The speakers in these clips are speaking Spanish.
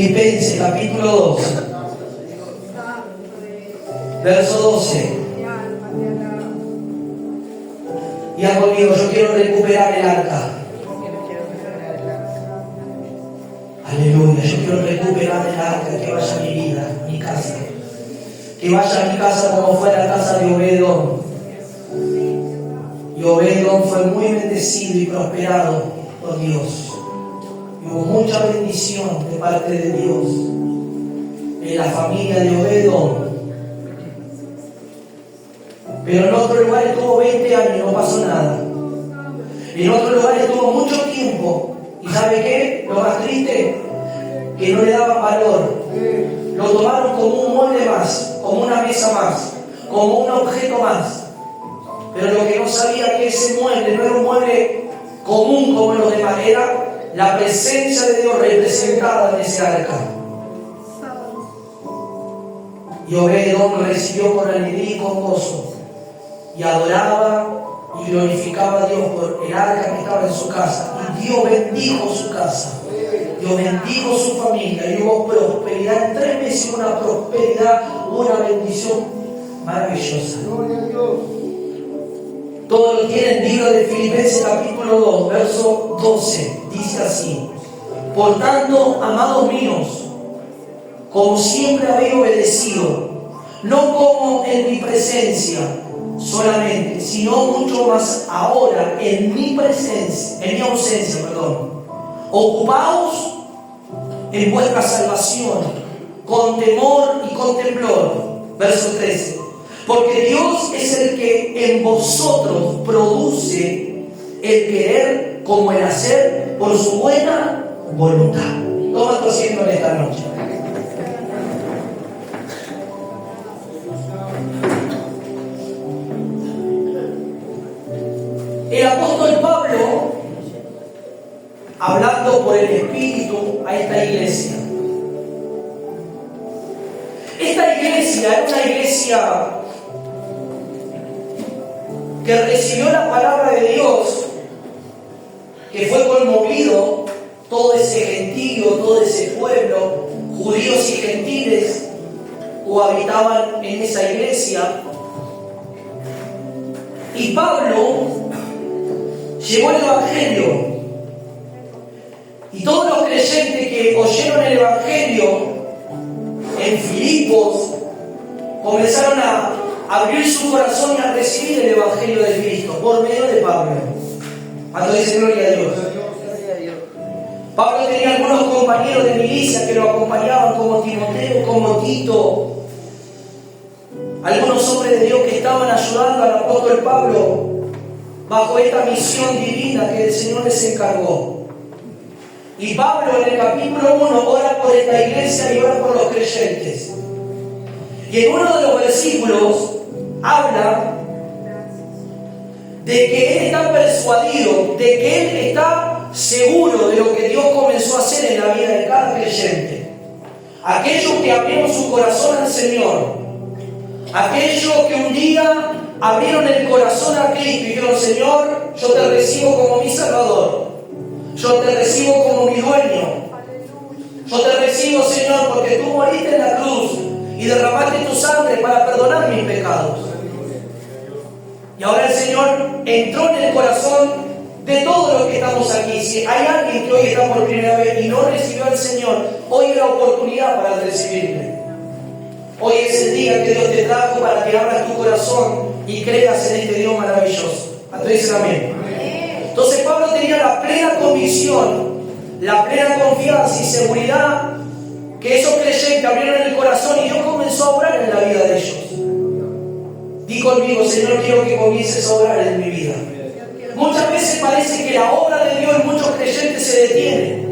Filipenses capítulo 2, verso 12. Ya conmigo, yo quiero recuperar el arca. Aleluya, yo quiero recuperar el arca, que vaya a mi vida, mi casa. Que vaya a mi casa como fue la casa de Obed-Edom. Y Obed-Edom fue muy bendecido y prosperado por Dios. Y hubo mucha bendición de parte de Dios en la familia de Obed-Edom. Pero en otro lugar estuvo 20 años y no pasó nada. En otro lugar estuvo mucho tiempo. ¿Y sabe qué? Lo más triste, que no le daban valor. Lo tomaron como un mueble más, como una mesa más, como un objeto más. Pero lo que no sabía que ese mueble no era un mueble común como los demás, era la presencia de Dios representada en ese arca. Y Obed-Edom recibió con alegría y con gozo, y adoraba y glorificaba a Dios por el arca que estaba en su casa. Y Dios bendijo su casa, Dios bendijo su familia, y hubo prosperidad en 3 meses, una prosperidad, una bendición maravillosa. Todos lo tienen, libro de Filipenses capítulo 2, verso 12, dice así: por tanto, amados míos, como siempre habéis obedecido, no como en mi presencia solamente, sino mucho más ahora en mi ausencia, ocupaos en vuestra salvación con temor y con temblor. Verso 13: porque Dios es el que en vosotros produce el querer como el hacer por su buena voluntad. Toma tu asiento en esta noche. El apóstol Pablo, hablando por el Espíritu a esta iglesia. Esta iglesia era una iglesia que recibió la palabra de Dios, que fue conmovido todo ese gentío, todo ese pueblo, judíos y gentiles, habitaban en esa iglesia. Y Pablo llevó el Evangelio, y todos los creyentes que oyeron el Evangelio en Filipos comenzaron a abrir su corazón y a recibir el Evangelio de Cristo por medio de Pablo. Cuando dice gloria a Dios. Pablo tenía algunos compañeros de milicia que lo acompañaban, como Timoteo, como Tito, algunos hombres de Dios que estaban ayudando al apóstol Pablo bajo esta misión divina que el Señor les encargó. Y Pablo en el capítulo 1 ora por esta iglesia y ora por los creyentes. Y en uno de los versículos habla de que él está persuadido, de que él está seguro de lo que Dios comenzó a hacer en la vida de cada creyente. Aquellos que abrieron su corazón al Señor, aquellos que un día abrieron el corazón a Cristo y dijeron: Señor, yo te recibo como mi Salvador, yo te recibo como mi dueño, yo te recibo, Señor, porque tú moriste en la cruz y derramaste tu sangre para perdonar mis pecados. Y ahora el Señor entró en el corazón de todos los que estamos aquí. Si hay alguien que hoy está por primera vez y no recibió al Señor, hoy es la oportunidad para recibirle. Hoy es el día que Dios te trajo para que abras tu corazón y creas en este Dios maravilloso. ¿Cuántos dicen amén? Entonces Pablo tenía la plena convicción, la plena confianza y seguridad que esos creyentes abrieron el corazón y Dios comenzó a obrar en la vida de ellos. Di conmigo: Señor, quiero que comiences a obrar en mi vida. Muchas veces parece que la obra de Dios en muchos creyentes se detiene.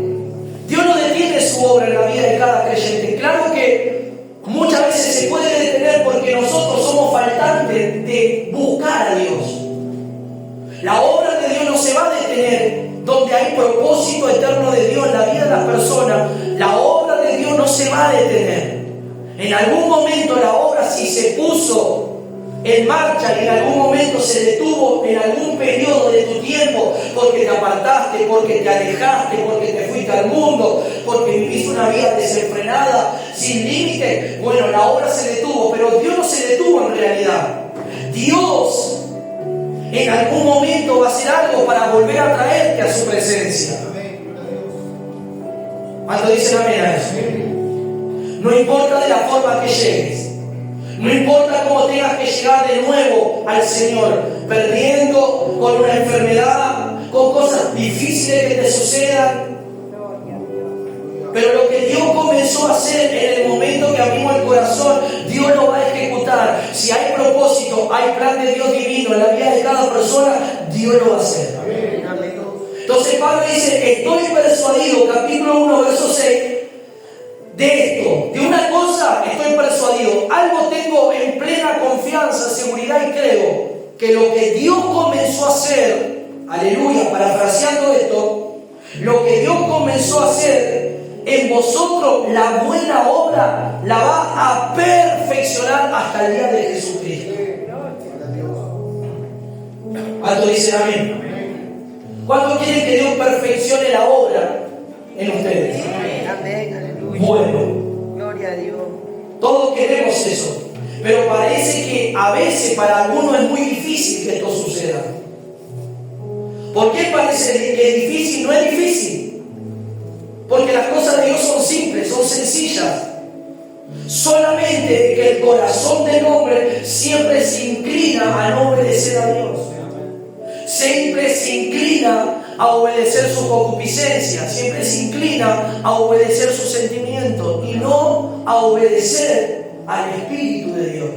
Dios no detiene su obra en la vida de cada creyente. Claro que muchas veces se puede detener porque nosotros somos faltantes de buscar a Dios. La obra de Dios no se va a detener donde hay propósito eterno de Dios en la vida de las personas. La obra de Dios no se va a detener. En algún momento la obra, si se puso en marcha y en algún momento se detuvo en algún periodo de tu tiempo porque te apartaste, porque te alejaste, porque te fuiste al mundo, porque viviste una vida desenfrenada, sin límite, bueno, la obra se detuvo, pero Dios no se detuvo en realidad. Dios en algún momento va a hacer algo para volver a traerte a su presencia. ¿Cuánto dicen amén a eso? No importa de la forma que llegues, no importa cómo tengas que llegar de nuevo al Señor, perdiendo, con una enfermedad, con cosas difíciles que te sucedan. Pero lo que Dios comenzó a hacer en el momento que abrimos el corazón, Dios lo va a ejecutar. Si hay propósito, hay plan de Dios divino en la vida de cada persona, Dios lo va a hacer. Entonces Pablo dice, estoy persuadido, capítulo 1, verso 6, de esto, de una cosa estoy persuadido, algo tengo en plena confianza, seguridad y creo, que lo que Dios comenzó a hacer, aleluya, parafraseando esto, lo que Dios comenzó a hacer en vosotros, la buena obra, la va a perfeccionar hasta el día de Jesucristo. ¿Cuánto dicen amén? ¿Cuánto quieren que Dios perfeccione la obra en ustedes? Bueno, gloria a Dios. Todos queremos eso, pero parece que a veces para algunos es muy difícil que esto suceda. ¿Por qué parece que es difícil? No es difícil, porque las cosas de Dios son simples, son sencillas. Solamente que el corazón del hombre siempre se inclina a no obedecer a Dios. Siempre se inclina a obedecer sus concupiscencias, siempre se inclina a obedecer sus sentimientos y no a obedecer al Espíritu de Dios.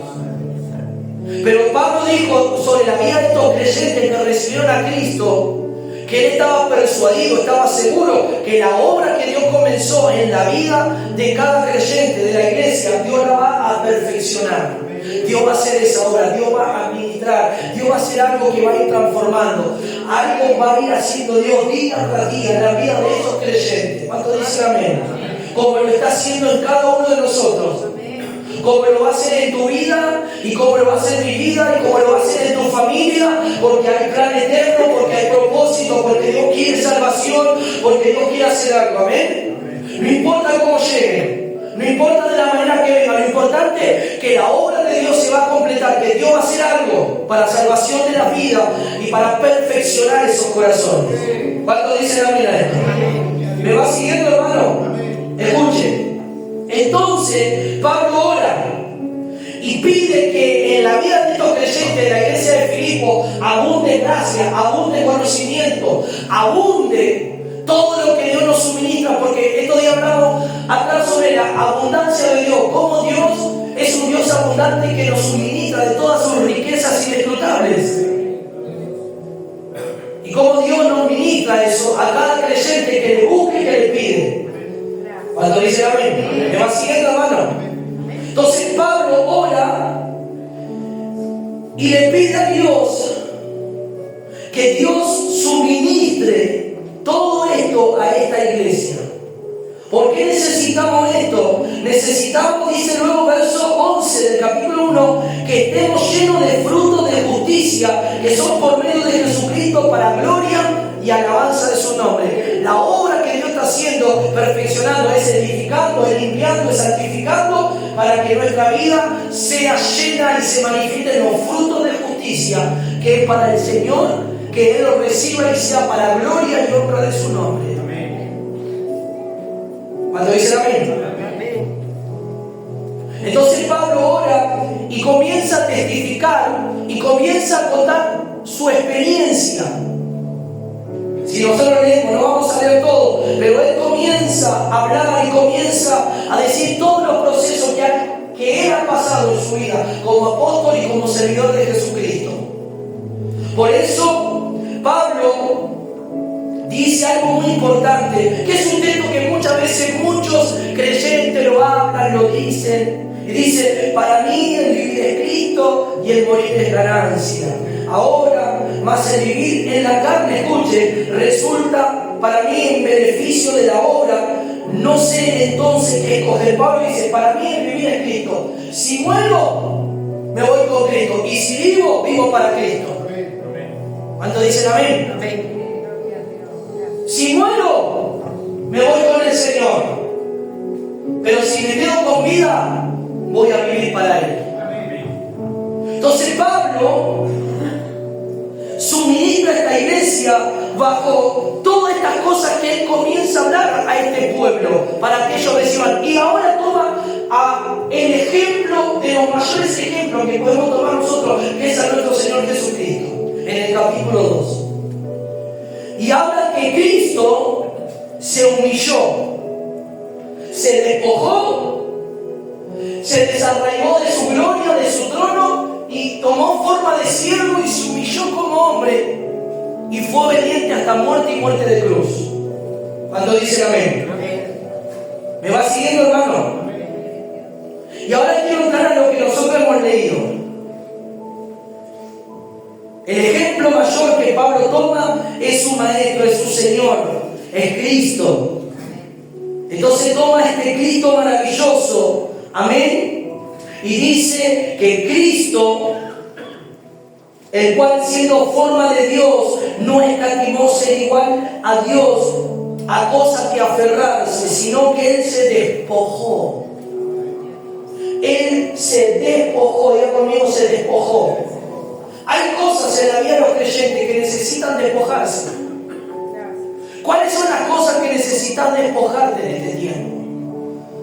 Pero Pablo dijo sobre la vida de estos creyentes que recibieron a Cristo, que él estaba persuadido, estaba seguro que la obra que Dios comenzó en la vida de cada creyente de la iglesia, Dios la va a perfeccionar. Dios va a hacer esa obra, Dios va a administrar, Dios va a hacer algo que va a ir transformando, algo va a ir haciendo Dios día tras día en la vida de esos creyentes. ¿Cuánto dicen amén? Como lo está haciendo en cada uno de nosotros, como lo va a hacer en tu vida y como lo va a hacer en mi vida y como lo va a hacer en tu familia, porque hay plan eterno, porque hay propósito, porque Dios quiere salvación, porque Dios quiere hacer algo. Amén. No importa cómo llegue, no importa de la manera que venga, lo importante es que la obra de Dios se va a completar, que Dios va a hacer algo para salvación de la vida y para perfeccionar esos corazones. ¿Cuánto dicen amén a esto? ¿Me va siguiendo, hermano? Escuche. Entonces Pablo ora y pide que en la vida de estos creyentes de la iglesia de Filipo abunde gracia, abunde conocimiento, abunde todo lo que Dios nos suministra, porque estos días hablamos acá sobre la abundancia de Dios, cómo Dios es un Dios abundante que nos suministra de todas sus riquezas inescrutables. Y cómo Dios nos ministra eso a cada creyente que le busque y que le pide. Cuando dice amén, ¿me va siguiendo, hermano? Entonces Pablo ora y le pide a Dios que Dios suministre todo esto a esta iglesia. ¿Por qué necesitamos esto? Necesitamos, dice luego verso 11 del capítulo 1, que estemos llenos de frutos de justicia, que son por medio de Jesucristo para gloria y alabanza de su nombre. La obra que Dios está haciendo, perfeccionando, es edificando, es limpiando, es santificando, para que nuestra vida sea llena y se manifiesten los frutos de justicia, que es para el Señor, que Él los reciba y sea para gloria y honra de su nombre. Cuando dice amén. Entonces Pablo ora y comienza a testificar y comienza a contar su experiencia. Si nosotros leemos, no vamos a leer todo, pero él comienza a hablar y comienza a decir todos los procesos que él ha pasado en su vida como apóstol y como servidor de Jesucristo. Por eso Pablo dice algo muy importante, que es un texto que muchas veces muchos creyentes lo hablan, lo dicen, y dice: para mí el vivir es Cristo y el morir es ganancia. Ahora, más el vivir en la carne, escuche, resulta para mí en beneficio de la obra. No sé entonces qué escoger. Pablo dice: para mí el vivir es Cristo. Si muero, me voy con Cristo. Y si vivo, vivo para Cristo. ¿Cuántos dicen amén? Si muero, me voy con el Señor. Pero si me quedo con vida, voy a vivir para Él. Entonces Pablo suministra a esta iglesia bajo todas estas cosas que él comienza a hablar a este pueblo para que ellos reciban. Y ahora toma el ejemplo de los mayores ejemplos que podemos tomar nosotros, que es a nuestro Señor Jesucristo, en el capítulo 2. Y habla que Cristo se humilló, se despojó, se desarraigó de su gloria, de su trono, y tomó forma de siervo y se humilló como hombre y fue obediente hasta muerte y muerte de cruz. Cuando dicen amén. ¿Me va siguiendo, hermano? Y ahora quiero entrar a lo que nosotros hemos leído. El ejemplo mayor que Pablo toma es su maestro, es su Señor, es Cristo. Entonces toma este Cristo maravilloso, amén, y dice que Cristo, el cual siendo forma de Dios, no escatimó ser igual a Dios a cosas que aferrarse, sino que Él se despojó. Él se despojó, diga conmigo, se despojó. Hay cosas en la vida de los creyentes que necesitan despojarse. ¿Cuáles son las cosas que necesitas despojarte en este tiempo?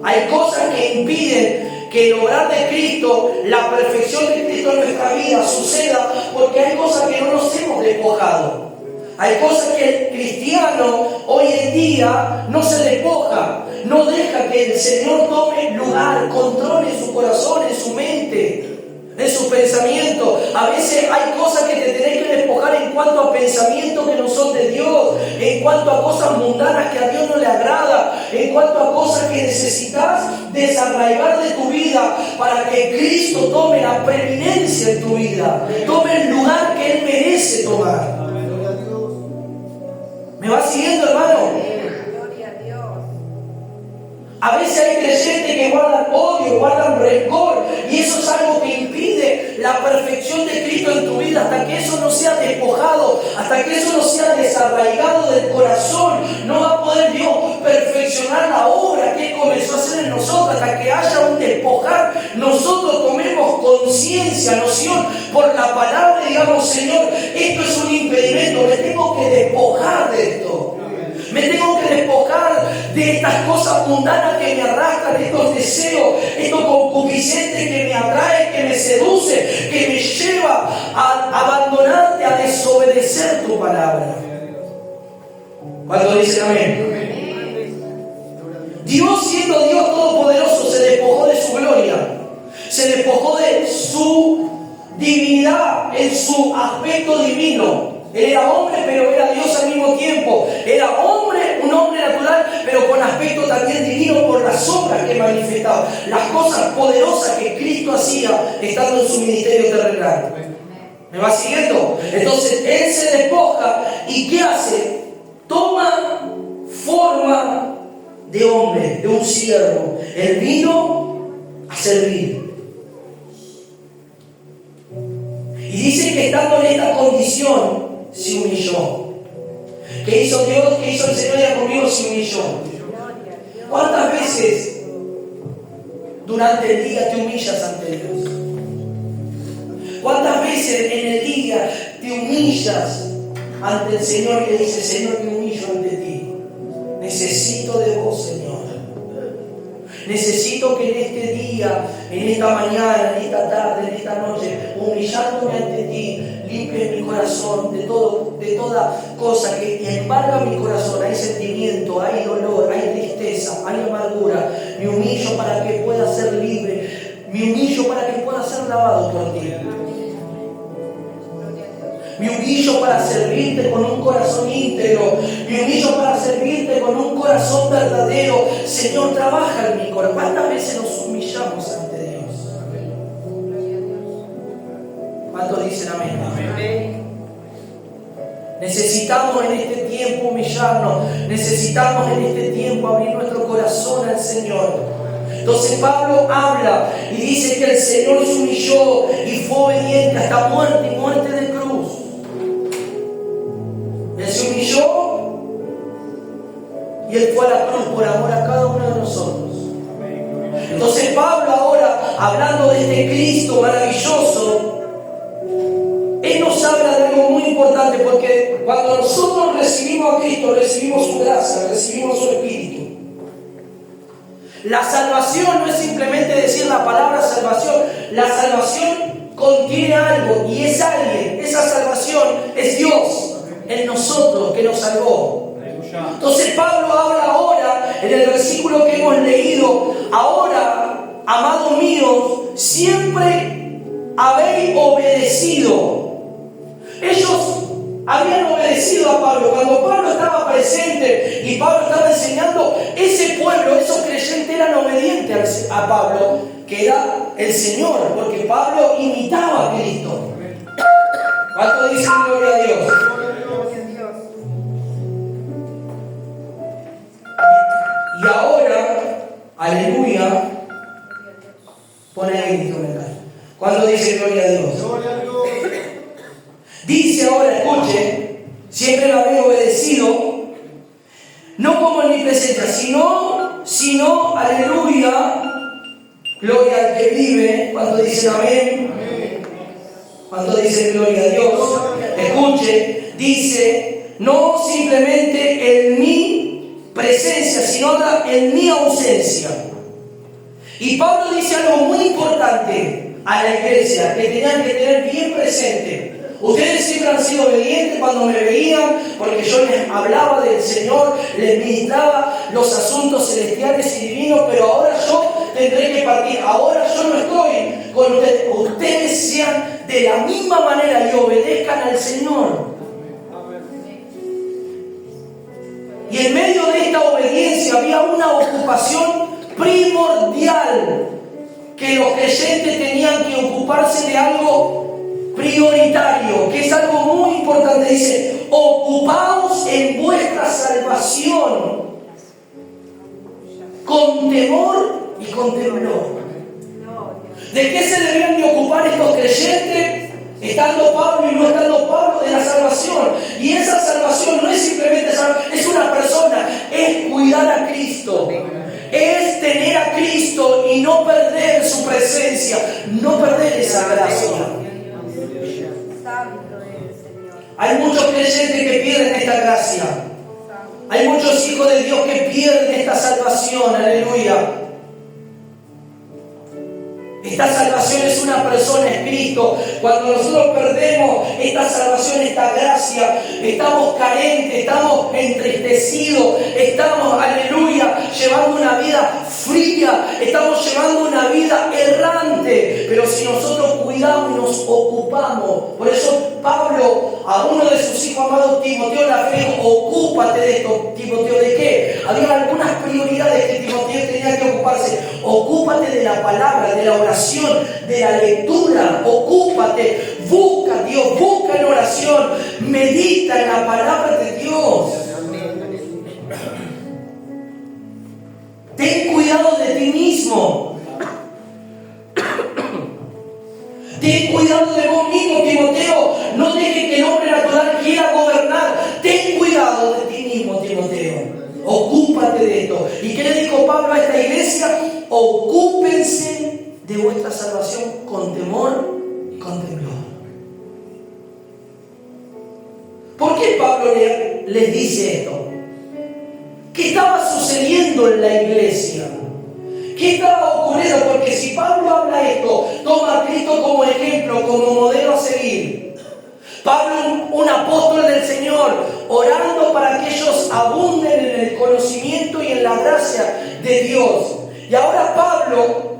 Hay cosas que impiden que el obrar de Cristo, la perfección de Cristo en nuestra vida suceda, porque hay cosas que no nos hemos despojado. Hay cosas que el cristiano hoy en día no se despoja, no deja que el Señor tome lugar, controle su corazón, en su mente, en sus pensamientos. A veces hay cosas que te tenés que despojar en cuanto a pensamientos que no son de Dios, en cuanto a cosas mundanas que a Dios no le agrada, en cuanto a cosas que necesitas desarraigar de tu vida para que Cristo tome la preeminencia en tu vida, tome el lugar que Él merece tomar. ¿Me va siguiendo, hermano? Gloria a Dios. A veces hay creyentes que guardan odio, guardan rencor, y eso es algo que impide la perfección de Cristo en tu vida. Hasta que eso no sea despojado, hasta que eso no sea desarraigado del corazón, no va a poder Dios perfeccionar la obra que Él comenzó a hacer en nosotros. Hasta que haya un despojar, nosotros tomemos conciencia, noción por la palabra y digamos: Señor, esto es un impedimento, me tengo que despojar de esto. Me tengo que despojar de estas cosas mundanas que me arrastran, de estos deseos, estos concupiscentes que me atraen, que me seducen, que me lleva a abandonarte, a desobedecer tu palabra. ¿Cuánto dicen amén? Dios, siendo Dios todopoderoso, se despojó de su gloria, se despojó de su divinidad, en su aspecto divino. Él era hombre, pero era Dios al mismo tiempo. Era hombre, un hombre natural, pero con aspecto también divino por las obras que manifestaba, las cosas poderosas que Cristo hacía estando en su ministerio terrenal. ¿Me va siguiendo? Entonces Él se despoja y ¿qué hace? Toma forma de hombre, de un siervo. Él vino a servir. Y dice que estando en esta condición se humilló. ¿Qué hizo Dios? ¿Qué hizo el Señor? Ya conmigo se humilló. ¿Cuántas veces durante el día te humillas ante Dios? ¿Cuántas veces en el día te humillas ante el Señor y le dices: Señor, me humillo ante ti? Necesito de vos, Señor. Necesito que en este día, en esta mañana, en esta tarde, en esta noche, humillándome ante ti, limpies mi corazón de toda cosa que embarga mi corazón. Hay sentimiento, hay dolor, hay tristeza, hay amargura. Me humillo para que pueda ser libre. Me humillo para que pueda ser lavado por ti. Me humillo para servirte con un corazón íntegro. Me humillo para servirte con un corazón verdadero. Señor, trabaja en mi corazón. ¿Cuántas veces nos humillamos ante Dios? ¿Cuántos dicen amén? Amén. Necesitamos en este tiempo humillarnos. Necesitamos en este tiempo abrir nuestro corazón al Señor. Entonces Pablo habla y dice que el Señor se humilló y fue obediente hasta muerte y muerte de cruz. Él se humilló y Él fue a la cruz por amor a cada uno de nosotros. Entonces Pablo ahora, hablando de este Cristo maravilloso, Él nos habla de algo muy importante, porque cuando nosotros recibimos a Cristo, recibimos su gracia, recibimos su Espíritu. La salvación no es simplemente decir la palabra salvación. La salvación contiene algo, y es alguien. Esa salvación es Dios en nosotros que nos salvó. Entonces Pablo habla ahora, en el versículo que hemos leído: ahora, amados míos, siempre habéis obedecido. Ellos habían obedecido a Pablo. Cuando Pablo estaba presente y Pablo estaba enseñando, ese pueblo, esos creyentes eran obedientes a Pablo, que era el Señor, porque Pablo imitaba a Cristo. ¿Cuánto dicen gloria a Dios? Y ahora, aleluya, pone ahí, ¿cuándo dice gloria a Dios? Dice ahora, escuche, siempre lo habéis obedecido, no como en mi presencia, sino, aleluya, gloria al que vive. Cuando dicen amén, cuando dicen gloria a Dios, escuche, dice, no simplemente en mi presencia, sino en mi ausencia. Y Pablo dice algo muy importante a la iglesia, que tenían que tener bien presente. Ustedes siempre han sido obedientes cuando me veían, porque yo les hablaba del Señor, les ministraba los asuntos celestiales y divinos, pero ahora yo tendré que partir. Ahora yo no estoy con ustedes. Ustedes sean de la misma manera y obedezcan al Señor. Y en medio de esta obediencia había una ocupación primordial, que los creyentes tenían que ocuparse de algo prioritario, que es algo muy importante. Dice: ocupaos en vuestra salvación con temor y con temblor. ¿De qué se debían de ocupar estos creyentes, estando Pablo y no estando Pablo? De la salvación. Y esa salvación no es simplemente salvar, es una persona, es cuidar a Cristo, es tener a Cristo y no perder su presencia, no perder esa gracia. Hay muchos creyentes que pierden esta gracia. Hay muchos hijos de Dios que pierden esta salvación. Aleluya. Esta salvación es una persona, es Cristo. Cuando nosotros perdemos esta salvación, esta gracia, estamos carentes, estamos entristecidos, estamos, aleluya, llevando una vida fría, estamos llevando una vida errante. Pero si nosotros cuidamos y nos ocupamos, por eso Pablo a uno de sus hijos amados, Timoteo, le dijo: ocúpate de esto. Timoteo, ¿de qué? Había algunas prioridades que Timoteo tenía que ocuparse. Ocúpate de la palabra, de la oración, de la lectura. Ocúpate, busca a Dios, busca en oración, medita en la palabra de Dios. Ten cuidado de ti mismo. Ten cuidado de vos mismo, Timoteo. No dejes que el hombre natural quiera gobernar. Ten cuidado de ti mismo, Timoteo. Ocúpate de esto. ¿Y qué le dijo Pablo a esta iglesia? Ocúpense de vuestra salvación con temor y con temblor. ¿Por qué Pablo les dice esto? ¿Qué estaba sucediendo en la iglesia? ¿Qué estaba ocurriendo? Porque si Pablo habla esto, toma a Cristo como ejemplo, como modelo a seguir. Pablo, un apóstol del Señor, orando para que ellos abunden en el conocimiento y en la gracia de Dios. Y ahora Pablo,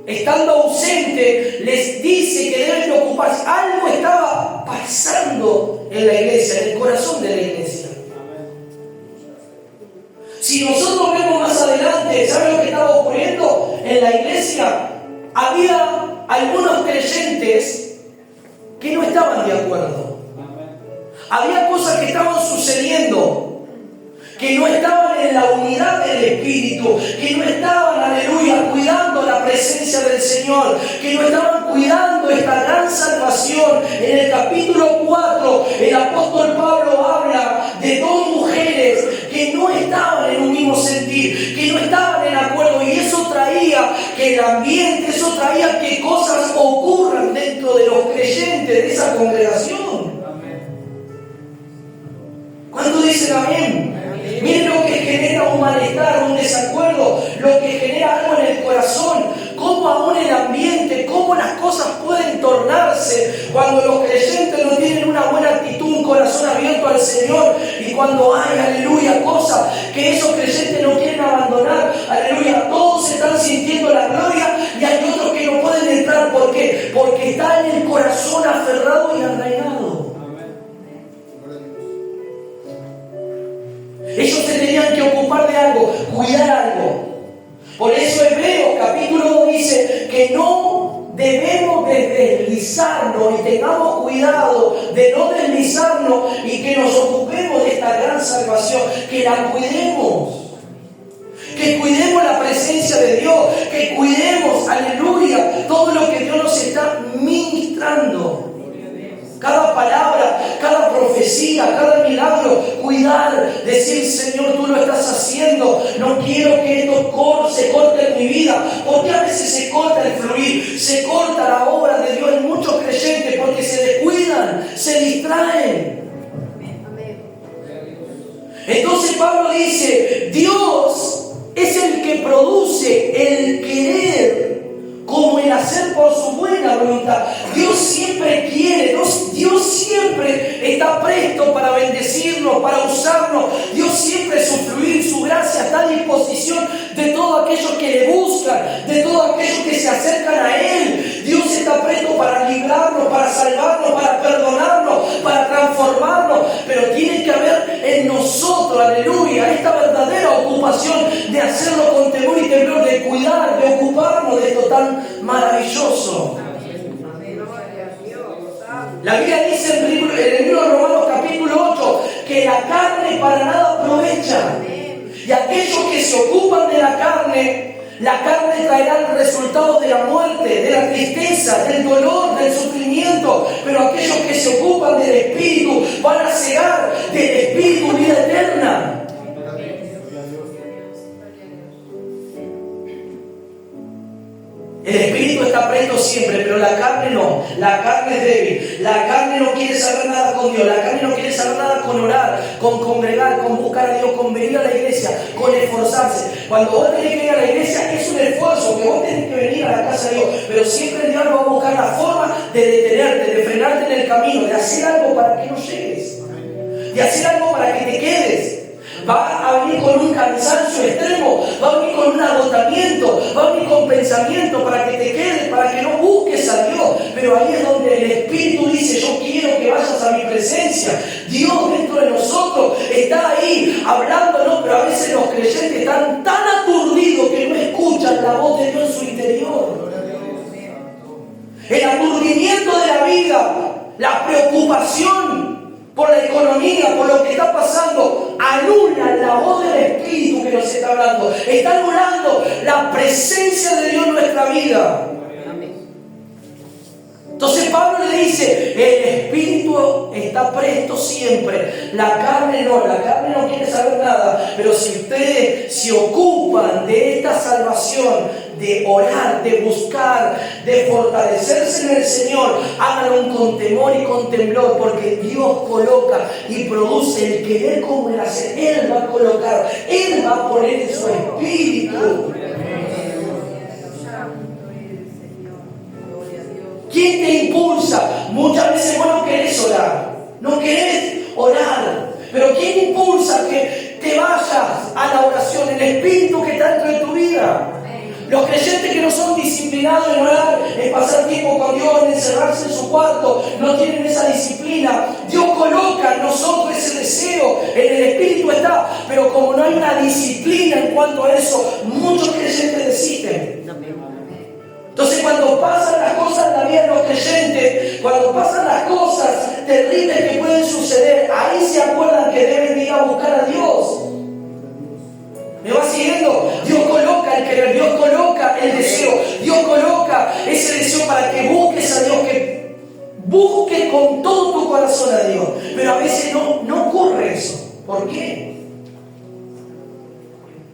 estando ausente, les dice que deben de ocuparse. Algo estaba pasando en la iglesia, en el corazón de la iglesia. Si nosotros vemos más adelante, ¿saben lo que estaba ocurriendo en la iglesia? Había algunos creyentes que no estaban de acuerdo. Había cosas que estaban sucediendo, que no estaban en la unidad del Espíritu, que no estaban, aleluya, Señor, que no estaban cuidando esta gran salvación. En el capítulo 4, el apóstol Pablo habla de dos mujeres que no estaban en un mismo sentir, que no estaban en acuerdo, y eso traía que el ambiente, eso traía que cosas ocurran dentro de los creyentes de esa congregación. ¿Cuántos dicen amén? Miren lo que genera un malestar, un desacuerdo, lo que genera algo en el corazón, cómo aún el ambiente, cómo las cosas pueden tornarse cuando los creyentes no tienen una buena actitud, un corazón abierto al Señor, y cuando hay, aleluya, cosas que esos creyentes no quieren abandonar, aleluya, todos están sintiendo la gloria y hay otros que no pueden entrar. ¿Por qué? Porque está en el corazón aferrado y arraigado. Ellos se tenían que ocupar de algo, cuidar algo. Por eso Hebreos capítulo 2 dice que no debemos de deslizarnos y tengamos cuidado de no deslizarnos y que nos ocupemos de esta gran salvación, que la cuidemos. Que cuidemos la presencia de Dios, que cuidemos, aleluya, todo lo que Dios nos está ministrando. Cada palabra, cada profecía, cada milagro, cuidar, decir, Señor, tú lo estás haciendo, no quiero que esto se corte en mi vida, porque a veces se corta el fluir, se corta la obra de Dios en muchos creyentes, porque se descuidan, se distraen. Entonces Pablo dice, Dios es el que produce el querer como el hacer por su buena voluntad. Dios siempre quiere, Dios siempre está presto para bendecirnos, para usarnos. Dios siempre su fluir, su gracia está a disposición de todos aquellos que le buscan, de todos aquellos que se acercan a Él. Dios está presto para librarnos, para salvarnos, para perdonarnos, para transformarnos. Pero tiene que haber en nosotros, aleluya, esta verdadera ocupación de hacerlo con temor y temblor, de cuidar, de ocuparnos de esto tan maravilloso. La Biblia dice en el libro de Romanos capítulo 8 que la carne para nada aprovecha. Y aquellos que se ocupan de la carne traerá el resultado de la muerte, de la tristeza, del dolor, del sufrimiento. Pero aquellos que se ocupan del Espíritu van a cegar del Espíritu vida eterna. El espíritu está presto siempre, pero la carne no. La carne es débil. La carne no quiere saber nada con Dios. La carne no quiere saber nada con orar, con congregar, con buscar a Dios, con venir a la iglesia, con esforzarse. Cuando vos tenés que ir a la iglesia es un esfuerzo, que vos tenés que venir a la casa de Dios. Pero siempre el diablo va a buscar la forma de detenerte, de frenarte en el camino, de hacer algo para que no llegues, de hacer algo para que te quedes. Va a venir con un cansancio extremo, va a venir con un agotamiento, va a venir con pensamiento para que te quedes, para que no busques a Dios. Pero ahí es donde el Espíritu dice, yo quiero que vayas a mi presencia. Dios dentro de nosotros está ahí hablándonos, pero a veces los creyentes están tan aturdidos que no escuchan la voz de Dios en su interior. El aturdimiento de la vida, la preocupación por la economía, por lo que está pasando, anula la voz del Espíritu que nos está hablando. Está anulando la presencia de Dios en nuestra vida. Entonces Pablo le dice, el Espíritu está presto siempre, la carne no quiere saber nada. Pero si ustedes se ocupan de esta salvación, de orar, de buscar, de fortalecerse en el Señor, háganlo con temor y con temblor, porque Dios coloca y produce el querer como el hacer. Él va a colocar, Él va a poner en su espíritu. ¿Quién te impulsa? Muchas veces vos no querés orar, no querés orar, pero ¿quién impulsa que te vayas a la oración? El Espíritu que está dentro de tu vida. Los creyentes que no son disciplinados en orar, en pasar tiempo con Dios, en encerrarse en su cuarto, no tienen esa disciplina. Dios coloca en nosotros ese deseo, en el Espíritu está, pero como no hay una disciplina en cuanto a eso, muchos creyentes desisten. Entonces cuando pasan las cosas en la vida de los creyentes, cuando pasan las cosas terribles que pueden suceder, ahí se acuerdan que deben ir a buscar a Dios. ¿Me va siguiendo? Dios coloca el querer, Dios coloca el deseo, Dios coloca coloca ese deseo para que busques a Dios, que busques con todo tu corazón a Dios. Pero a veces no ocurre eso. ¿Por qué?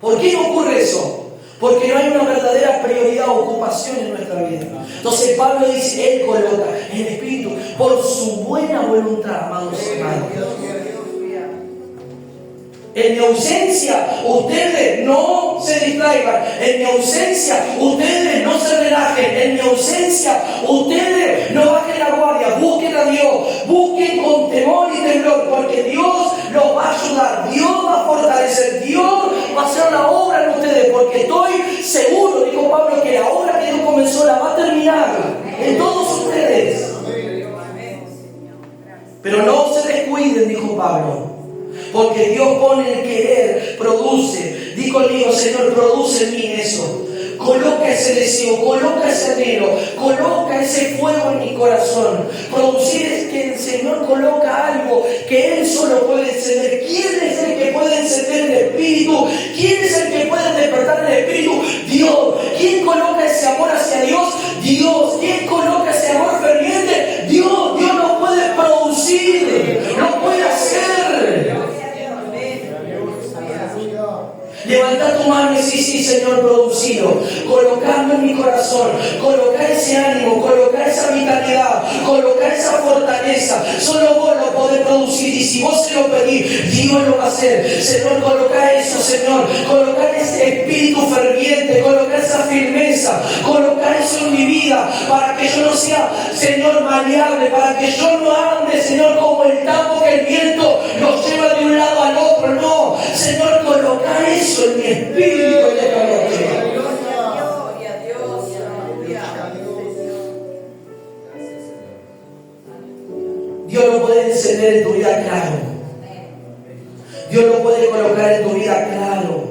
¿Por qué no ocurre eso? Porque no hay una verdadera prioridad o ocupación en nuestra vida. Entonces Pablo dice, Él coloca en el Espíritu por su buena voluntad, amados hermanos. En mi ausencia, ustedes no se distraigan. En mi ausencia, ustedes no se relajen. En mi ausencia, ustedes no bajen la guardia. Busquen a Dios. Busquen con temor y temblor. Porque Dios los va a ayudar. Dios va a fortalecer. Dios va a hacer la obra en ustedes. Porque estoy seguro, dijo Pablo, que la obra que Dios comenzó la va a terminar en todos ustedes. Pero no se descuiden, dijo Pablo. Porque Dios pone el querer, produce. Di conmigo, Señor, produce en mí eso. Coloca ese deseo, coloca ese anhelo, coloca ese fuego en mi corazón. Producir es que el Señor coloca algo que Él solo puede encender. ¿Quién es el que puede encender el Espíritu? ¿Quién es el que puede despertar el Espíritu? Dios. ¿Quién coloca ese amor hacia Dios? Dios. ¿Quién coloca ese amor ferviente? Dios. Dios lo puede producir, lo puede hacer. Levanta tu mano y sí, sí, Señor, producido, colocando en mi corazón, colocar ese ánimo, colocar esa vitalidad, colocar esa fortaleza. Solo vos lo podés producir y si vos se lo pedís, Dios lo va a hacer. Señor, colocar eso, Señor, colocar ese espíritu ferviente, colocar esa firmeza, colocar eso en mi vida para que yo no sea, Señor, maleable, para que yo no ande, Señor, como el tambo que el viento nos lleva de un lado al otro. No, Señor, colocar eso en mi espíritu en esta noche. Gloria a Dios, aleluya. Dios lo puede encender en tu vida, claro. Dios lo puede colocar en tu vida, claro.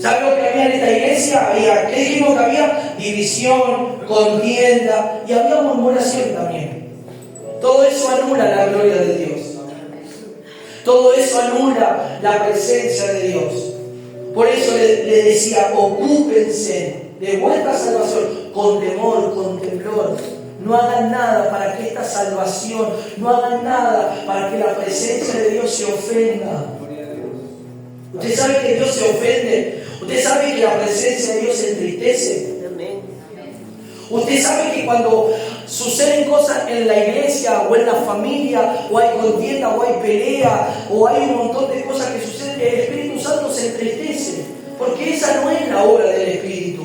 ¿Sabes lo que había en esta iglesia? ¿Qué dijimos que había? División, contienda y había murmuración también. Todo eso anula la gloria de Dios. Todo eso anula la presencia de Dios. Por eso le decía, ocúpense de vuestra salvación con temor, con temblor. No hagan nada para que esta salvación, no hagan nada para que la presencia de Dios se ofenda. Usted sabe que Dios se ofende. Usted sabe que la presencia de Dios se entristece. Usted sabe que cuando suceden cosas en la iglesia o en la familia, o hay contienda, o hay pelea, o hay un montón de cosas que suceden, el Espíritu Santo se entristece, porque esa no es la obra del Espíritu.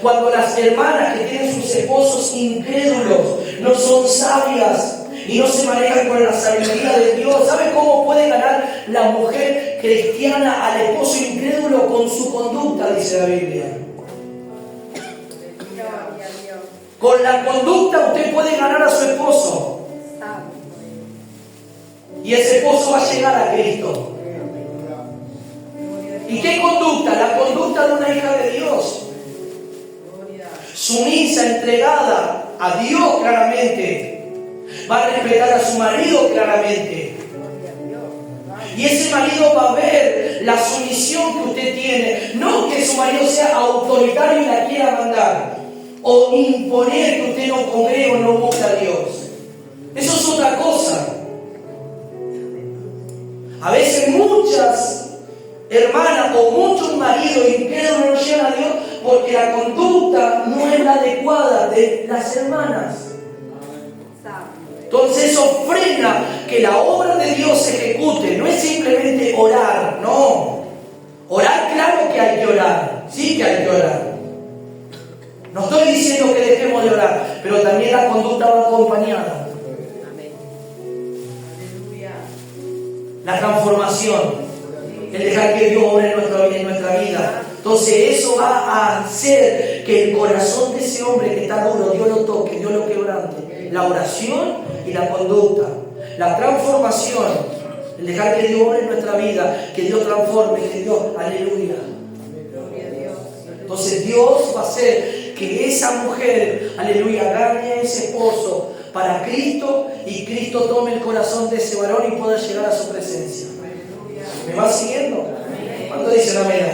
Cuando las hermanas que tienen sus esposos incrédulos no son sabias y no se manejan con la sabiduría de Dios, ¿sabe cómo puede ganar la mujer cristiana al esposo incrédulo? Con su conducta, dice la Biblia. Con la conducta usted puede ganar a su esposo. Y ese esposo va a llegar a Cristo. ¿Y qué conducta? La conducta de una hija de Dios. Sumisa, entregada a Dios claramente. Va a respetar a su marido claramente. Y ese marido va a ver la sumisión que usted tiene. No que su marido sea autoritario y la quiera mandar. O imponer que usted no congregue o no busque a Dios. Eso es otra cosa. A veces muchas hermanas o muchos maridos incrédulos no llegan a Dios porque la conducta no es la adecuada de las hermanas. Entonces eso frena que la obra de Dios se ejecute. No es simplemente orar, no. Orar, claro que hay que orar. Sí que hay que orar. No estoy diciendo que dejemos de orar, pero también la conducta va acompañada. La transformación, el dejar que Dios obre en nuestra vida. Entonces eso va a hacer que el corazón de ese hombre que está duro, Dios lo toque, Dios lo quebrante. La oración y la conducta, la transformación, el dejar que Dios obre en nuestra vida, que Dios transforme, que Dios, aleluya. Entonces Dios va a hacer que esa mujer, aleluya, gane a ese esposo para Cristo y Cristo tome el corazón de ese varón y pueda llegar a su presencia. ¿Me va siguiendo? ¿Cuánto dicen amén?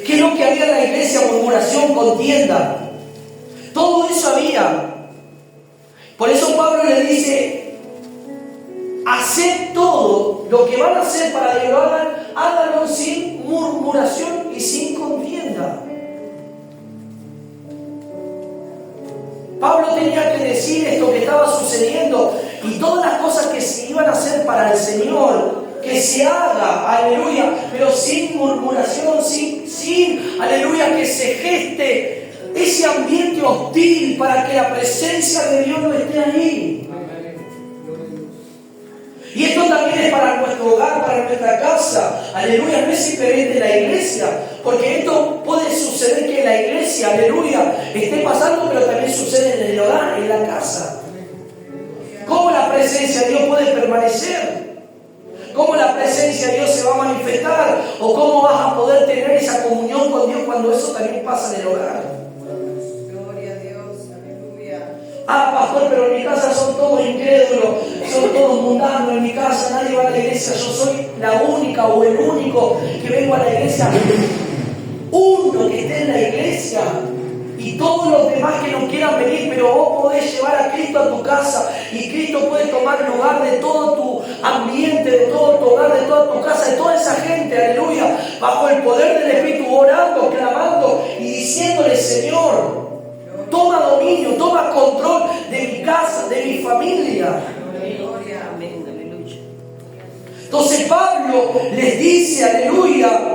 ¿Qué es lo que había en la iglesia? Murmuración, contienda. Todo eso había. Por eso Pablo le dice: haced todo lo que van a hacer para que lo hagan, háganlo sin murmuración y sin contienda. Pablo tenía que decir esto que estaba sucediendo y todas las cosas que se iban a hacer para el Señor, que se haga, aleluya, pero sin murmuración, sin, aleluya, que se geste ese ambiente hostil para que la presencia de Dios no esté ahí. Y esto también es para nuestro hogar, para nuestra casa, aleluya, no es simplemente la iglesia, porque esto puede suceder que en la iglesia, aleluya, esté pasando, pero también sucede en el hogar, en la casa. ¿Cómo la presencia de Dios puede permanecer? ¿Cómo la presencia de Dios se va a manifestar? ¿O cómo vas a poder tener esa comunión con Dios cuando eso también pasa en el hogar? Gloria a Dios, aleluya. Ah, pastor, pero en mi casa son todos incrédulos, son todos mundanos, en mi casa nadie va a la iglesia, yo soy la única o el único que vengo a la iglesia. Uno que esté en la iglesia y todos los demás que no quieran venir, pero vos podés llevar a Cristo a tu casa y Cristo puede tomar lugar de todo tu ambiente, de todo tu hogar, de toda tu casa, de toda esa gente, aleluya, bajo el poder del Espíritu, orando, clamando y diciéndole: Señor, toma dominio, toma control de mi casa, de mi familia. Entonces Pablo les dice, aleluya,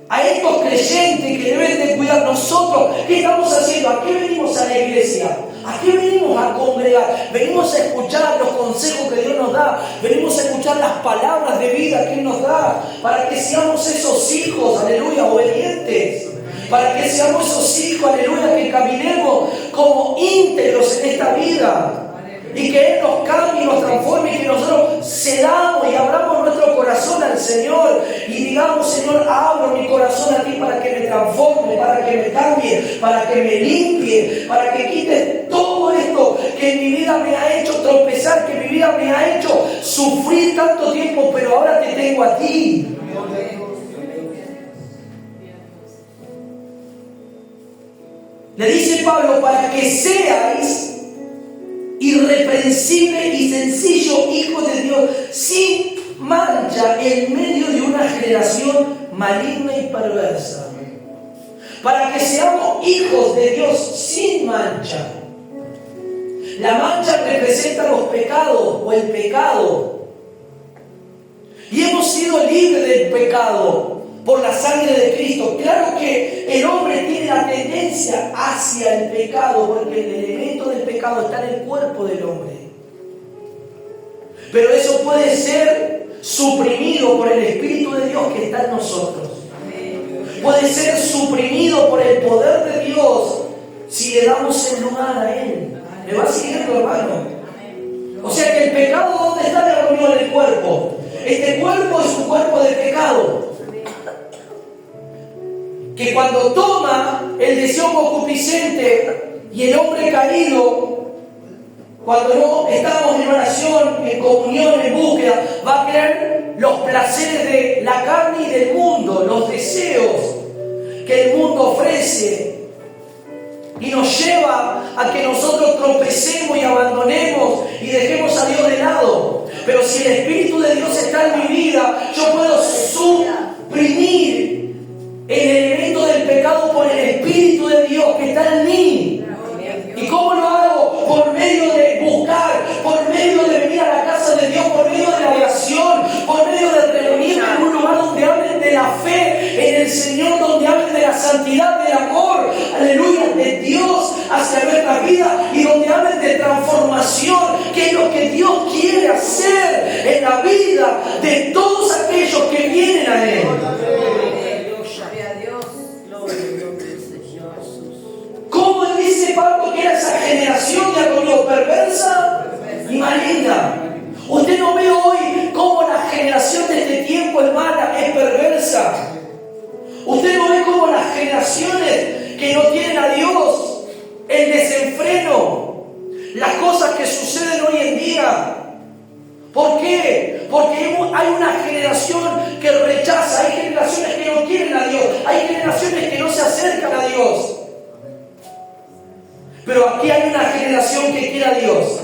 a estos creyentes que deben de cuidar. Nosotros, ¿qué estamos haciendo? ¿A qué venimos a la iglesia? ¿A qué venimos a congregar? Venimos a escuchar los consejos que Dios nos da. Venimos a escuchar las palabras de vida que Él nos da, para que seamos esos hijos, aleluya, obedientes. Para que seamos esos hijos, aleluya, que caminemos como íntegros en esta vida. Y que Él nos cambie y nos transforme, y que nosotros cedamos y abramos nuestro corazón al Señor y digamos: Señor, abro mi corazón a ti para que me transforme, para que me cambie, para que me limpie, para que quite todo esto que en mi vida me ha hecho tropezar, que mi vida me ha hecho sufrir tanto tiempo, pero ahora te tengo a ti. Le dice Pablo: para que seáis irreprensible y sencillo hijo de Dios, sin mancha en medio de una generación maligna y perversa. Para que seamos hijos de Dios sin mancha. La mancha representa los pecados o el pecado. Y hemos sido libres del pecado por la sangre de Cristo. Claro que el hombre tiene la tendencia hacia el pecado, porque el elemento del pecado está en el cuerpo del hombre. Pero eso puede ser suprimido por el Espíritu de Dios que está en nosotros. Puede ser suprimido por el poder de Dios si le damos el lugar a Él. ¿Me va siguiendo, hermano? O sea que el pecado, ¿dónde está la reunión del cuerpo? Este cuerpo es un cuerpo de pecado, que cuando toma el deseo concupiscente y el hombre caído, cuando no estamos en oración, en comunión, en búsqueda, va a querer los placeres de la carne y del mundo, los deseos que el mundo ofrece, y nos lleva a que nosotros tropecemos y abandonemos y dejemos a Dios de lado. Pero si el Espíritu de Dios está en mi vida, yo puedo suprimir el elemento del pecado por el Espíritu de Dios que está en mí. ¿Y cómo lo hago? Por medio de buscar, por medio de venir a la casa de Dios, por medio de la oración, por medio de reunirme en un lugar donde hablen de la fe en el Señor, donde hablen de la santidad, del amor, aleluya, de Dios hacia nuestra vida, y donde hablen de transformación, que es lo que Dios quiere hacer en la vida de todos aquellos que vienen a Él. ¿Cómo dice Pablo que era esa generación de agonía perversa y maligna? Usted no ve hoy cómo la generación de este tiempo, hermana, es perversa. Usted no ve cómo las generaciones que no tienen a Dios, el desenfreno, las cosas que suceden ¿Por qué? Porque hay una generación que rechaza, hay generaciones que no quieren a Dios, hay generaciones que no se acercan a Dios. Pero aquí hay una generación que quiere a Dios.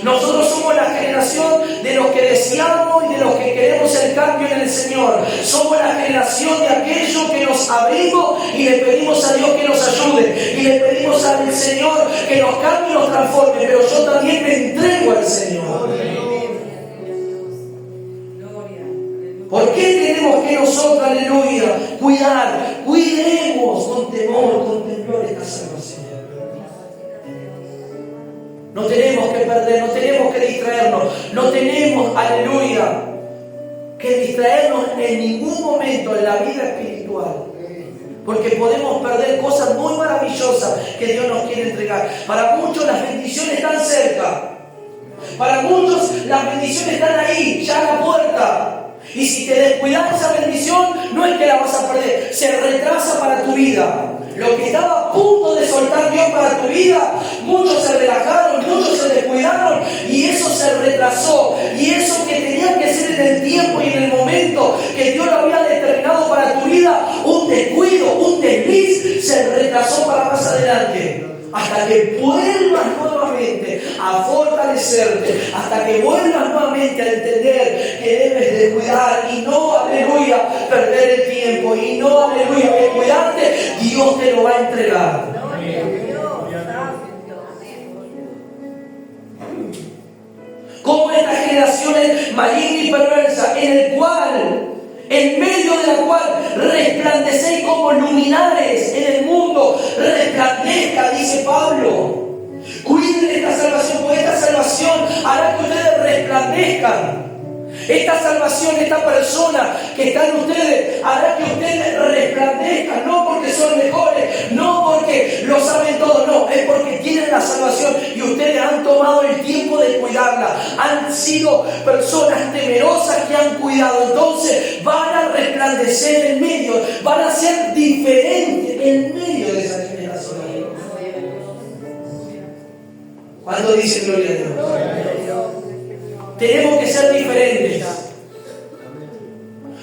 Nosotros somos la generación de los que deseamos y de los que queremos el cambio en el Señor. Somos la generación de aquellos que nos abrimos y le pedimos a Dios que nos ayude. Y le pedimos al Señor que nos cambie y nos transforme. Pero yo también me entrego al Señor. ¿Por qué tenemos que nosotros, aleluya, cuidemos con temor, con temblor esta salvación? No tenemos que perder, no tenemos que distraernos, no tenemos, aleluya, que distraernos en ningún momento en la vida espiritual. Porque podemos perder cosas muy maravillosas que Dios nos quiere entregar. Para muchos las bendiciones están cerca. Para muchos las bendiciones están ahí, ya a la puerta. Y si te descuidas esa bendición, no es que la vas a perder, se retrasa para tu vida. Lo que estaba a punto de soltar Dios para tu vida, muchos se relajaron, muchos se descuidaron y eso se retrasó. Y eso que tenía que ser en el tiempo y en el momento que Dios lo había determinado para tu vida, un descuido, un desliz, se retrasó para más adelante. Hasta que vuelvas nuevamente a fortalecerte, hasta que vuelvas nuevamente a entender que debes de cuidar y no, aleluya, perder el tiempo y no, aleluya, descuidarte, Dios te lo va a entregar. Como esta generación es maligna y perversa, en medio de la cual resplandecéis como luminares en el mundo, resplandezca, dice Pablo. Cuiden esta salvación, porque esta salvación hará que ustedes resplandezcan. Esta salvación, esta persona que está en ustedes, hará que ustedes resplandezcan, no porque son mejores, no porque lo saben todo, no, es porque tienen la salvación y ustedes han tomado el tiempo de cuidarla. Han sido personas temerosas que han cuidado, entonces van a resplandecer en medio, van a ser diferentes en medio de esa generación. ¿Cuándo dicen gloria a Dios? Tenemos que ser diferentes.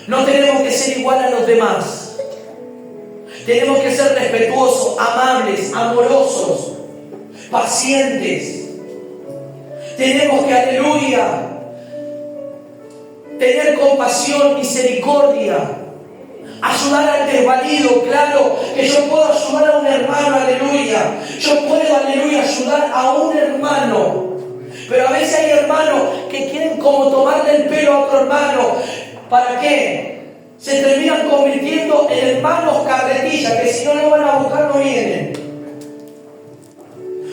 No tenemos que ser igual a los demás. Tenemos que ser respetuosos, amables, amorosos, pacientes. Tenemos que, aleluya, tener compasión, misericordia, ayudar al desvalido. Claro que yo puedo ayudar a un hermano, aleluya. Yo puedo, aleluya, ayudar a un hermano. Pero a veces hay hermanos que quieren como tomarle el pelo a otro hermano. ¿Para qué? Se terminan convirtiendo en hermanos carretillas, que si no lo van a buscar no vienen.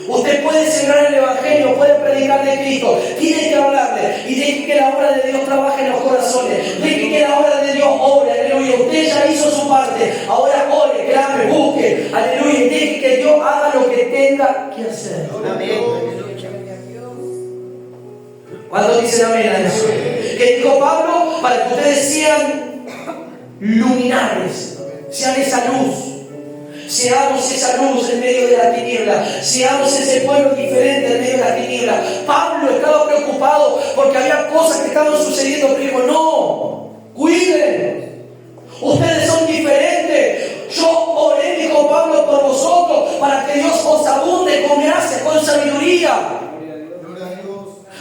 Usted puede sembrar el Evangelio, puede predicar de Cristo, tiene que hablarle y deje que la obra de Dios trabaje en los corazones, deje que la obra de Dios obre, aleluya. Usted ya hizo su parte, ahora ore, clame, busque, aleluya, y deje que Dios haga lo que tenga que hacer. Amén. ¿Cuándo dicen amén a eso? Que dijo Pablo, para que ustedes sean luminares, sean esa luz. Seamos esa luz en medio de la tiniebla. Seamos ese pueblo diferente en medio de la tiniebla. Pablo estaba preocupado porque había cosas que estaban sucediendo, pero dijo, no, cuiden. Ustedes son diferentes. Yo oré, dijo Pablo, por vosotros, para que Dios os abunde con gracia, con sabiduría.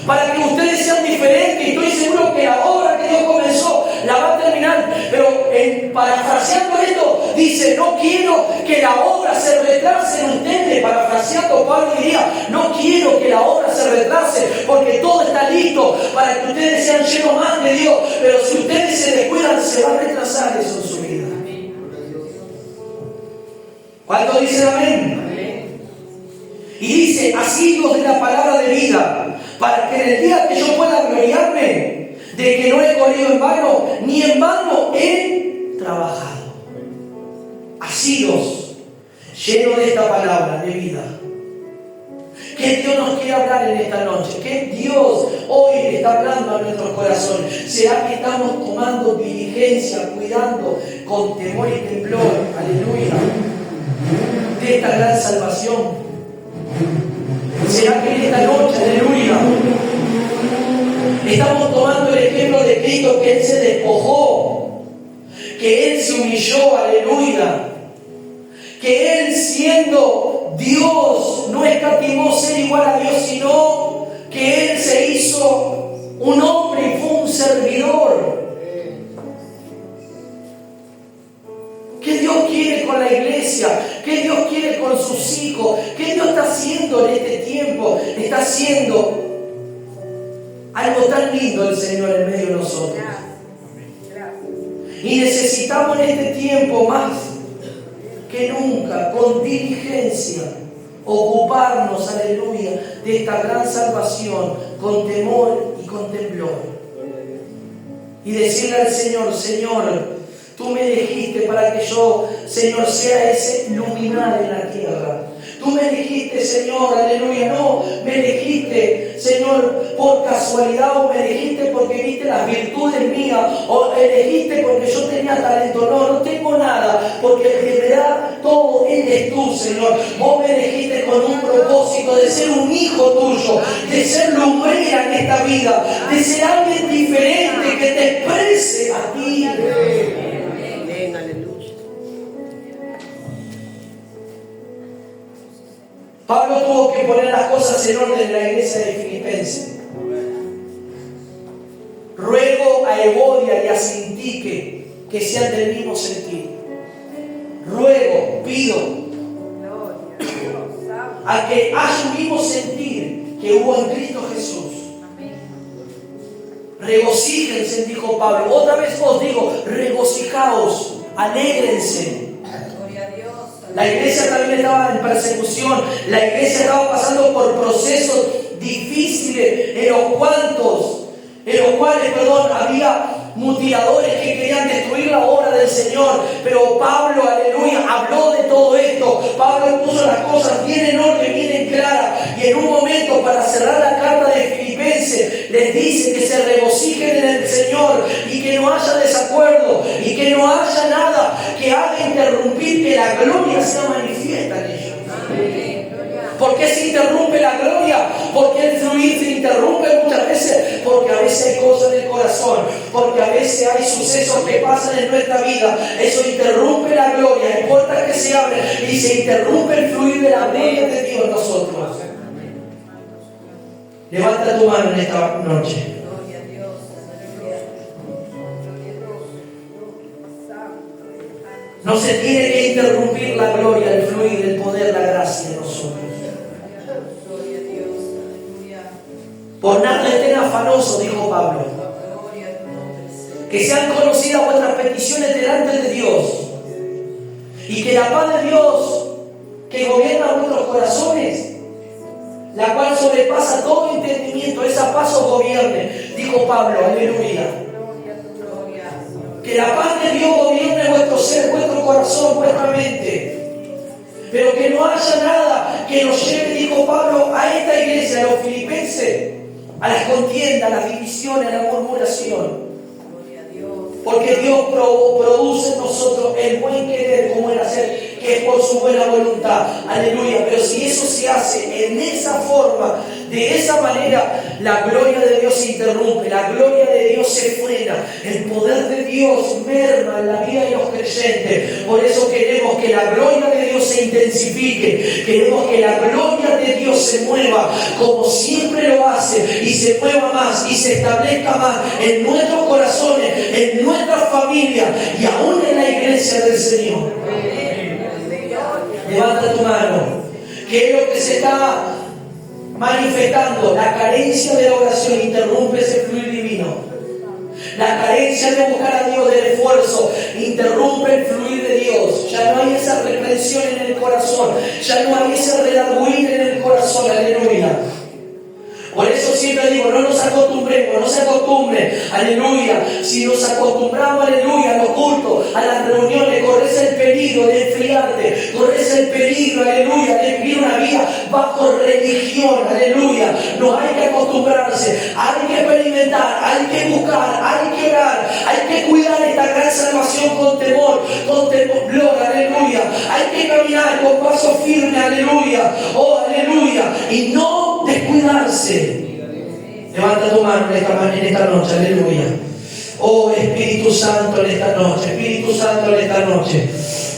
Para que ustedes sean diferentes. Y estoy seguro que la obra que Dios comenzó la va a terminar. Pero parafraseando esto, dice, no quiero que la obra se retrase en ustedes. Parafraseando, Pablo diría, no quiero que la obra se retrase, porque todo está listo para que ustedes sean llenos más de Dios. Pero si ustedes se descuidan, se va a retrasar eso en su vida. ¿Cuánto dicen amén? Y dice, asidos de la palabra de vida, para que en el día que yo pueda gloriarme de que no he corrido en vano, ni en vano he trabajado. Asidos, llenos de esta palabra de vida. ¿Qué Dios nos quiere hablar en esta noche? ¿Qué Dios hoy le está hablando a nuestros corazones? ¿Será que estamos tomando diligencia, cuidando con temor y temblor, aleluya, de esta gran salvación? ¿Será que en esta noche, aleluya, Estamos tomando el ejemplo de Cristo, que Él se despojó, que Él se humilló, aleluya. Que Él, siendo Dios, no escatimó ser igual a Dios, sino que Él se hizo un hombre y fue un servidor. ¿Qué Dios quiere con la iglesia? ¿Qué Dios quiere con sus hijos? ¿Qué Dios está haciendo en este tiempo? Está haciendo algo tan lindo el Señor en medio de nosotros. Y necesitamos en este tiempo más que nunca, con diligencia, ocuparnos, aleluya, de esta gran salvación, con temor y con temblor. Y decirle al Señor: Señor, tú me elegiste para que yo, Señor, sea ese luminar en la tierra. Tú me elegiste, Señor, aleluya. No me elegiste, Señor, por casualidad, o me elegiste porque viste las virtudes mías, o elegiste porque yo tenía talento. No tengo nada, porque de verdad todo eres tú, Señor. Vos me elegiste con un propósito de ser un hijo tuyo, de ser lumbrera en esta vida, de ser alguien diferente que te exprese a ti. Pablo tuvo que poner las cosas en orden en la iglesia de Filipenses. Ruego a Evodia y a Sintique que sean del mismo sentir. Ruego, pido a que haya un mismo sentir que hubo en Cristo Jesús. Regocíjense, dijo Pablo. Otra vez os digo, regocijaos, alégrense. La iglesia también estaba en persecución. La iglesia estaba pasando por procesos difíciles en los cuales, había mutiladores que querían destruir la obra del Señor. Pero Pablo, aleluya, habló de todo esto. Pablo puso las cosas bien en orden, bien en clara. Y en un momento, para cerrar la carta de Filipenses, les dice que se regocijen en el Señor y que no haya desacuerdo y que no haya nada que haga interrumpir que la gloria sea manifiesta en ellos. ¿Por qué se interrumpe la gloria? ¿Por qué el fluir se interrumpe muchas veces? Porque a veces hay cosas en el corazón, porque a veces hay sucesos que pasan en nuestra vida. Eso interrumpe la gloria, hay puertas que se abren y se interrumpe el fluir de la gloria de Dios en nosotros. Levanta tu mano en esta noche. No se tiene que interrumpir la gloria, el fluir, el poder, la gracia de nosotros. Por nada estén afanosos, dijo Pablo. Que sean conocidas vuestras peticiones delante de Dios. Y que la paz de Dios, que gobierna vuestros corazones, la cual sobrepasa todo entendimiento, esa paz os gobierne, dijo Pablo, aleluya. Que la paz de Dios gobierne vuestro ser, vuestro corazón, vuestra mente. Pero que no haya nada que nos lleve, dijo Pablo, a esta iglesia, a los filipenses, a las contiendas, a las divisiones, a la murmuración. Porque Dios produce en nosotros el buen querer como el hacer, que es por su buena voluntad. Aleluya. Pero si eso se hace en esa forma, de esa manera, la gloria de Dios se interrumpe, la gloria de Dios se frena, el poder de Dios merma en la vida de los creyentes. Por eso queremos que la gloria de Dios se intensifique, queremos que la gloria de Dios se mueva como siempre lo hace, y se mueva más y se establezca más en nuestros corazones, en nuestra familia y aún en la iglesia del Señor. Levanta tu mano. ¿Qué es lo que se está manifestando? La carencia de la oración interrumpe ese fluir divino. La carencia de buscar a Dios, del esfuerzo, interrumpe el fluir de Dios. Ya no hay esa reprensión en el corazón, ya no hay ese redarguir en el corazón. Aleluya. Por eso siempre digo, no nos acostumbremos, no se acostumbren, aleluya. Si nos acostumbramos, aleluya, a los cultos, a las reuniones, corres el peligro de enfriarte, corres el peligro, aleluya, de vivir una vida bajo religión, aleluya. No hay que acostumbrarse, hay que experimentar, hay que buscar, hay que orar, hay que cuidar esta gran salvación con temor, aleluya. Hay que caminar con paso firme, aleluya, oh, aleluya, y no descuidarse. Levanta tu mano en esta noche, aleluya. Oh Espíritu Santo en esta noche, Espíritu Santo en esta noche.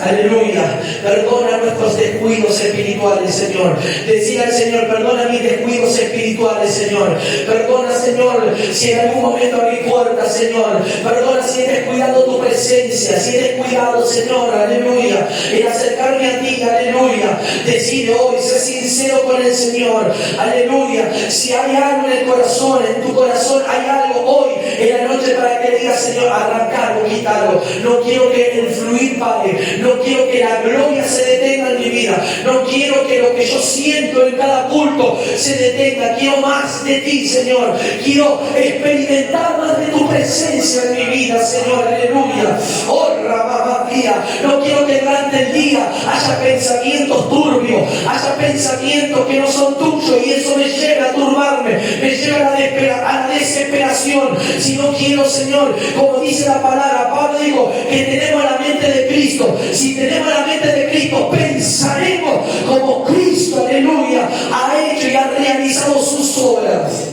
Aleluya. Perdona nuestros descuidos espirituales, Señor. Decir al Señor, perdona mis descuidos espirituales, Señor. Perdona, Señor, si en algún momento abrí puertas, Señor. Perdona si he descuidado tu presencia, si he descuidado, Señor, aleluya, el acercarme a ti, aleluya. Decide hoy, sé sincero con el Señor, aleluya. Si hay algo en el corazón, en tu corazón hay algo hoy, en la noche, para que digas, Señor, arrancarlo, quitarlo. No quiero que el fluir pare. No quiero que la gloria se detenga en mi vida. No quiero que lo que yo siento en cada culto se detenga. Quiero más de ti, Señor. Quiero experimentar más de tu presencia en mi vida, Señor. Aleluya. Oh, Ramamapía. No quiero que durante el día haya pensamientos turbios, haya pensamientos que no son tuyos, y eso me lleva a turbarme, me lleva a la desesperación. Si no quiero, Señor, como dice la palabra, Pablo dijo que tenemos la mente de Cristo. Si tenemos la mente de Cristo, pensaremos como Cristo, aleluya, ha hecho y ha realizado sus obras.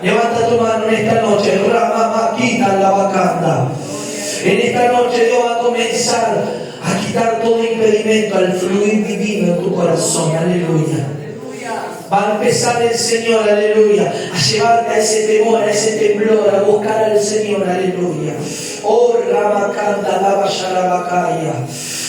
Levanta tu mano en esta noche, Ramamaquita la bacanda. En esta noche Dios va a comenzar a quitar todo impedimento al fluir divino en tu corazón, aleluya. Va a empezar el Señor, aleluya, a llevarte a ese temor, a ese temblor, a buscar al Señor, aleluya. Oh, Ramakanda, Lavasharabakaya.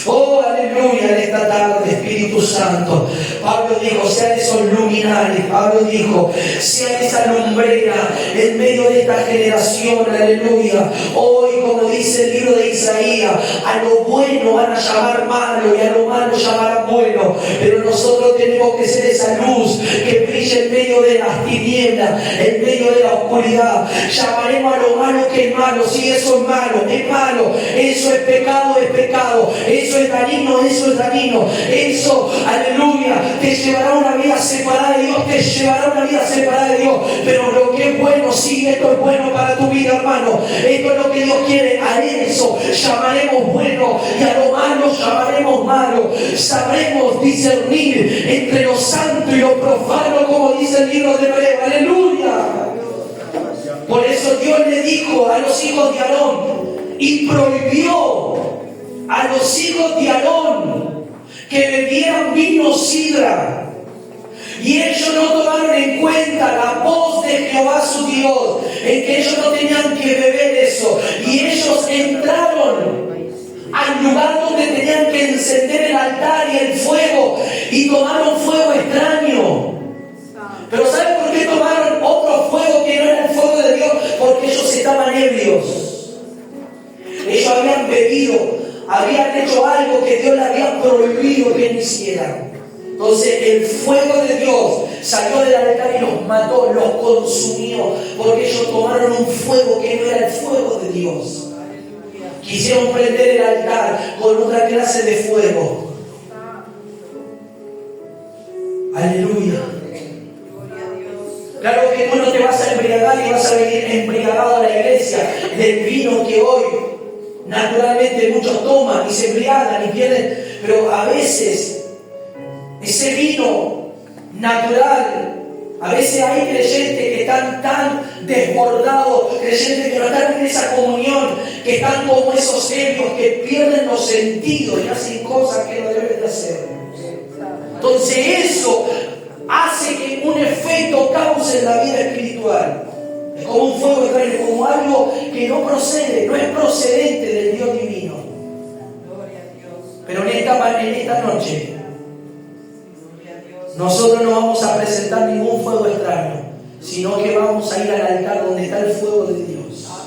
Oh, aleluya, en esta tarde, Espíritu Santo. Pablo dijo, sean esos luminares. Pablo dijo, sean esa lumbrera en medio de esta generación, aleluya. Hoy, como dice el libro de Isaías, a lo bueno van a llamar malo y a lo malo llamarán bueno. Pero nosotros tenemos que ser esa luz que brilla en medio de las tinieblas, en medio de la oscuridad. Llamaremos a lo malo que es malo. Si eso es malo, es malo. Eso es pecado, es pecado. Eso es dañino, eso es dañino. Eso, aleluya, te llevará a una vida separada de Dios, te llevará a una vida separada de Dios. Pero lo que es bueno, sí, esto es bueno para tu vida, hermano. Esto es lo que Dios quiere. A eso llamaremos bueno y a lo malo llamaremos malo. Sabremos discernir entre lo santo y lo profano, como dice el libro de Hebreo. Aleluya. Por eso Dios le dijo a los hijos de Aarón y prohibió a los hijos de Aarón que bebieran vino sidra. Y ellos no tomaron en cuenta la voz de Jehová su Dios, en que ellos no tenían que beber eso. Y ellos entraron al lugar donde tenían que encender el altar y el fuego, y tomaron fuego extraño. Pero ¿saben por qué tomaron otro fuego que no era el fuego de Dios? Porque ellos estaban ebrios. Ellos habían bebido, habían hecho algo que Dios les había prohibido que no hicieran. Entonces el fuego de Dios salió del altar y los mató, los consumió, porque ellos tomaron un fuego que no era el fuego de Dios. Quisieron prender el altar con otra clase de fuego. Aleluya. Claro que tú no te vas a embriagar y vas a venir embriagado a la iglesia del vino que hoy naturalmente muchos toman y se embriagan y pierden, pero a veces ese vino natural, a veces hay creyentes que están tan desbordados, creyentes que no están en esa comunión, que están como esos ebrios que pierden los sentidos y hacen cosas que no deben de hacer. Entonces eso hace que un efecto cause en la vida espiritual. Es como un fuego extraño, como algo que no procede, no es procedente del Dios divino. Pero en esta noche nosotros no vamos a presentar ningún fuego extraño, sino que vamos a ir al altar donde está el fuego de Dios.